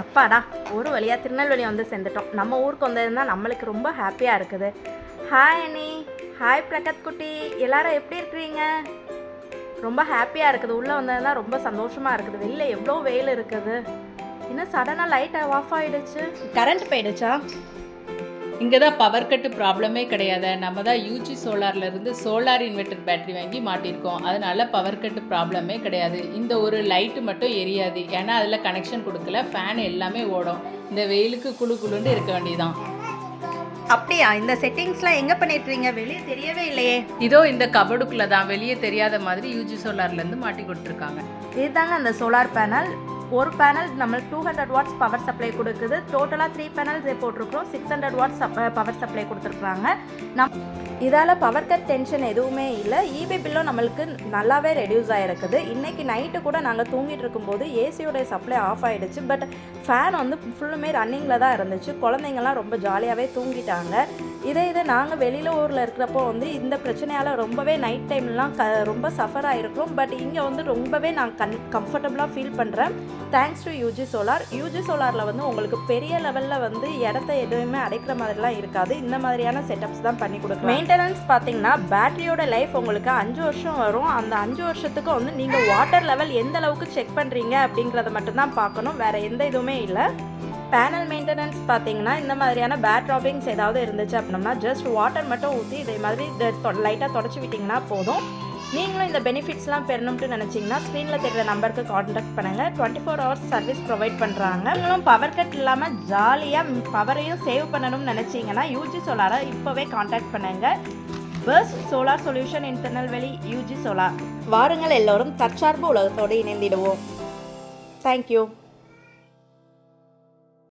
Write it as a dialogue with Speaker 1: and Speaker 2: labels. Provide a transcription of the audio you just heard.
Speaker 1: அப்பாடா ஒரு வழியாக திருநெல்வேலி வந்து சேர்ந்துட்டோம். நம்ம ஊருக்கு வந்ததுன்னா நம்மளுக்கு ரொம்ப ஹாப்பியாக இருக்குது. ஹாய் அண்ணி, ஹாய் பிரகத் குட்டி, எல்லாரும் எப்படி இருக்கிறீங்க? ரொம்ப ஹாப்பியாக இருக்குது. உள்ளே வந்ததுன்னா ரொம்ப சந்தோஷமாக இருக்குது. வெளியில் எவ்வளோ வெயில் இருக்குது. இன்னும் சடனாக லைட் ஆஃப் ஆகிடுச்சு. கரண்ட் போயிடுச்சா?
Speaker 2: இங்கே தான் பவர் கட்டு ப்ராப்ளமே கிடையாது. நம்ம தான் யூஜி சோலார்லேருந்து சோலார் இன்வெர்டர் பேட்டரி வாங்கி மாட்டியிருக்கோம். அதனால பவர் கட்டு ப்ராப்ளமே கிடையாது. இந்த ஒரு லைட்டு மட்டும் எரியாது, ஏன்னா அதில் கனெக்ஷன் கொடுக்கல. ஃபேன் எல்லாமே ஓடும். இந்த வெயிலுக்கு குளுன்னு இருக்க வேண்டியதான்.
Speaker 1: அப்படியா? இந்த செட்டிங்ஸ்லாம் எங்கே பண்ணிட்டுறீங்க? வெளியே தெரியவே இல்லையே.
Speaker 2: இதோ இந்த கபடுக்குள்ளே தான், வெளியே தெரியாத மாதிரி யூஜி சோலார்லேருந்து மாட்டி கொடுத்துருக்காங்க.
Speaker 1: இதுதாங்க அந்த சோலார் பேனல். ஒரு பேனல் நம்மளுக்கு 200 வாட்ஸ் பவர் சப்ளை கொடுக்குது. டோட்டலாக 3 பேனல்ஸ் போட்டிருக்கிறோம். 600 வாட்ஸ் பவர் சப்ளை கொடுத்துருக்குறாங்க. இதால் பவர் கட் டென்ஷன் எதுவுமே இல்லை. இபி பில்லும் நம்மளுக்கு நல்லாவே ரெடியூஸ் ஆகிருக்குது. இன்றைக்கி நைட்டு கூட நாங்கள் தூங்கிட்டு இருக்கும்போது ஏசியோடைய சப்ளை ஆஃப் ஆகிடுச்சு. பட் ஃபேன் வந்து ஃபுல்லுமே ரன்னிங்கில் தான் இருந்துச்சு. குழந்தைங்கள்லாம் ரொம்ப ஜாலியாகவே தூங்கிட்டாங்க. இதே நாங்கள் வெளியில் ஊரில் இருக்கிறப்போ வந்து இந்த பிரச்சனையால் ரொம்பவே நைட் டைம்லாம் ரொம்ப சஃபர் ஆகிருக்கிறோம். பட் இங்கே வந்து ரொம்பவே நான் கம்ஃபர்டபுளாக ஃபீல் பண்ணுறேன். Thanks to UG solar. யூஜி சோலாரில் வந்து உங்களுக்கு பெரிய லெவலில் வந்து இடத்த எதுவுமே அடைக்கிற மாதிரிலாம் இருக்காது. இந்த மாதிரியான செட்டப்ஸ் தான் பண்ணி கொடுக்குறோம். மெயின்டெனன்ஸ் பார்த்தீங்கன்னா பேட்டரியோட லைஃப் உங்களுக்கு 5 வருஷம் வரும். அந்த 5 வருஷத்துக்கு வந்து நீங்கள் வாட்டர் லெவல் எந்த அளவுக்கு செக் பண்ணுறீங்க அப்படிங்கிறத மட்டும்தான் பார்க்கணும். வேறு எந்த இதுவுமே இல்லை. பேனல் மெயின்டெனன்ஸ் பார்த்தீங்கன்னா இந்த மாதிரியான பேட் ட்ராப்பிங்ஸ் ஏதாவது இருந்துச்சு அப்படின்னா ஜஸ்ட் வாட்டர் மட்டும் ஊற்றி இதே மாதிரி லைட்டாக தொடச்சி விட்டிங்கன்னா போதும். நீங்களும் இந்த பெனிஃபிட்ஸ்லாம் பெறணும்னு நினச்சிங்கன்னா ஸ்க்ரீனில் தெரிகிற நம்பருக்கு கான்டாக்ட் பண்ணுங்கள். 24 hours சர்வீஸ் ப்ரொவைட் பண்ணுறாங்க. நீங்களும் பவர் கட் இல்லாமல் ஜாலியாக பவரையும் சேவ் பண்ணணும்னு நினச்சிங்கன்னா யூஜி சோலாரை இப்போவே கான்டாக்ட் பண்ணுங்கள். பெஸ்ட் சோலார் சொல்யூஷன் இன் திருநெல்வேலி யூஜி சோலார். வாருங்கள் எல்லோரும் தற்சார்பு உலகத்தோடு இணைந்திடுவோம். தேங்க்யூ.